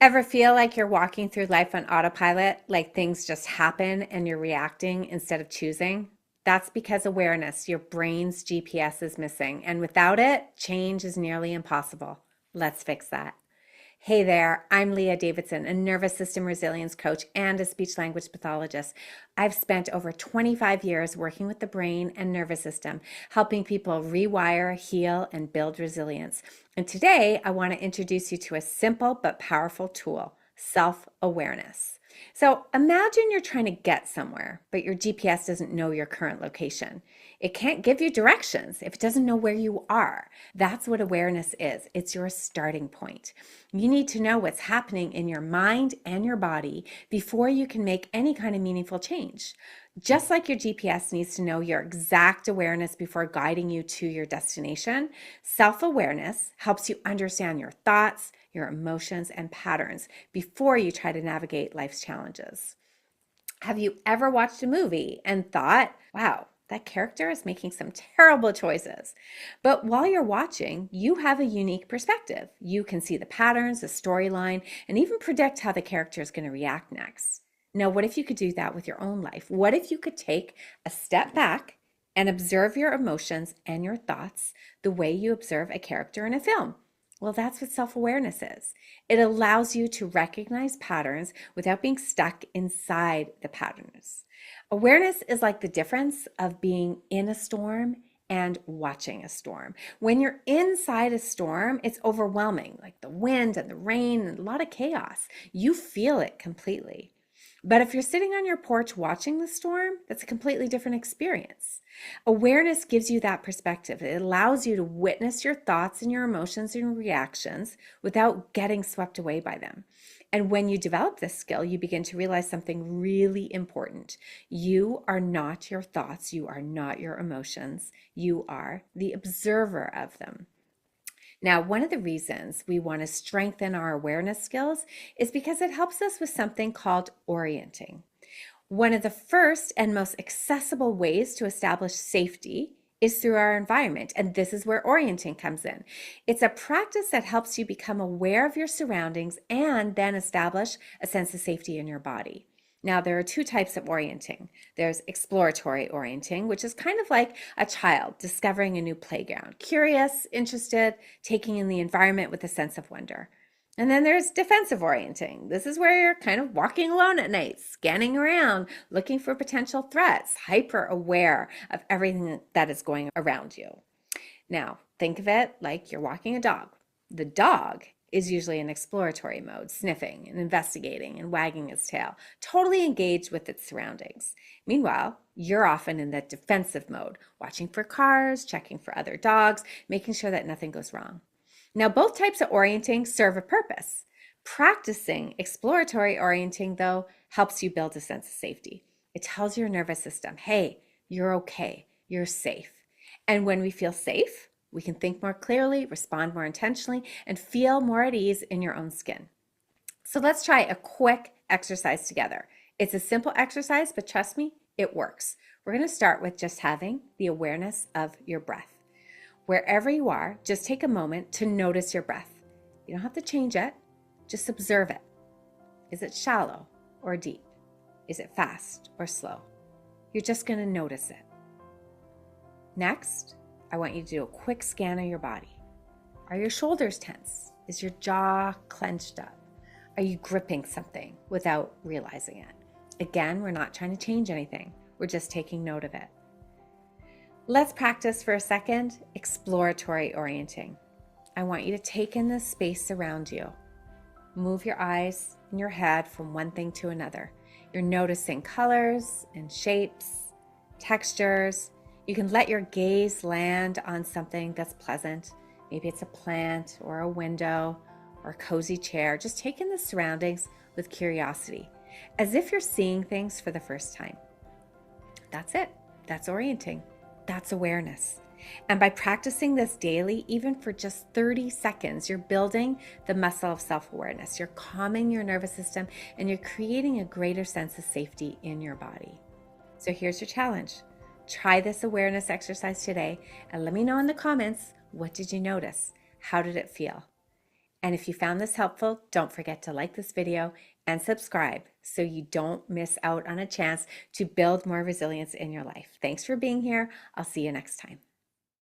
Ever feel like you're walking through life on autopilot, like things just happen and you're reacting instead of choosing? That's because awareness, your brain's GPS, is missing. And without it, change is nearly impossible. Let's fix that. Hey there, I'm Leah Davidson, a nervous system resilience coach and a speech language pathologist. I've spent over 25 years working with the brain and nervous system, helping people rewire, heal, and build resilience. And today, I want to introduce you to a simple but powerful tool, self-awareness. So imagine you're trying to get somewhere, but your GPS doesn't know your current location. It can't give you directions if it doesn't know where you are. That's what awareness is. It's your starting point. You need to know what's happening in your mind and your body before you can make any kind of meaningful change. Just like your GPS needs to know your exact awareness before guiding you to your destination, self-awareness helps you understand your thoughts, your emotions, and patterns before you try to navigate life's challenges. Have you ever watched a movie and thought, wow, that character is making some terrible choices? But while you're watching, you have a unique perspective. You can see the patterns, the storyline, and even predict how the character is going to react next. Now, what if you could do that with your own life? What if you could take a step back and observe your emotions and your thoughts the way you observe a character in a film? Well, that's what self-awareness is. It allows you to recognize patterns without being stuck inside the patterns. Awareness is like the difference of being in a storm and watching a storm. When you're inside a storm, it's overwhelming, like the wind and the rain and a lot of chaos. You feel it completely. But if you're sitting on your porch watching the storm, that's a completely different experience. Awareness gives you that perspective. It allows you to witness your thoughts and your emotions and reactions without getting swept away by them. And when you develop this skill, you begin to realize something really important. You are not your thoughts. You are not your emotions. You are the observer of them. Now, one of the reasons we want to strengthen our awareness skills is because it helps us with something called orienting. One of the first and most accessible ways to establish safety is through our environment, and this is where orienting comes in. It's a practice that helps you become aware of your surroundings and then establish a sense of safety in your body. Now, there are two types of orienting. There's exploratory orienting, which is kind of like a child discovering a new playground, curious, interested, taking in the environment with a sense of wonder. And then there's defensive orienting. This is where you're kind of walking alone at night, scanning around, looking for potential threats, hyper aware of everything that is going around you. Now, think of it like you're walking a dog. The dog is usually in exploratory mode, sniffing and investigating and wagging its tail, totally engaged with its surroundings. Meanwhile, you're often in the defensive mode, watching for cars, checking for other dogs, making sure that nothing goes wrong. Now, both types of orienting serve a purpose. Practicing exploratory orienting, though, helps you build a sense of safety. It tells your nervous system, hey, you're okay, you're safe. And when we feel safe, we can think more clearly, respond more intentionally, and feel more at ease in your own skin. So let's try a quick exercise together. It's a simple exercise, but trust me, it works. We're going to start with just having the awareness of your breath. Wherever you are, just take a moment to notice your breath. You don't have to change it, just observe it. Is it shallow or deep? Is it fast or slow? You're just going to notice it. Next, I want you to do a quick scan of your body. Are your shoulders tense? Is your jaw clenched up? Are you gripping something without realizing it? Again, we're not trying to change anything. We're just taking note of it. Let's practice for a second exploratory orienting. I want you to take in the space around you. Move your eyes and your head from one thing to another. You're noticing colors and shapes, textures. You can let your gaze land on something that's pleasant. Maybe it's a plant or a window or a cozy chair. Just take in the surroundings with curiosity, as if you're seeing things for the first time. That's it. That's orienting. That's awareness. And by practicing this daily, even for just 30 seconds, you're building the muscle of self-awareness. You're calming your nervous system and you're creating a greater sense of safety in your body. So here's your challenge. Try this awareness exercise today and let me know in the comments, what did you notice? How did it feel? And if you found this helpful, don't forget to like this video and subscribe so you don't miss out on a chance to build more resilience in your life. Thanks for being here. I'll see you next time.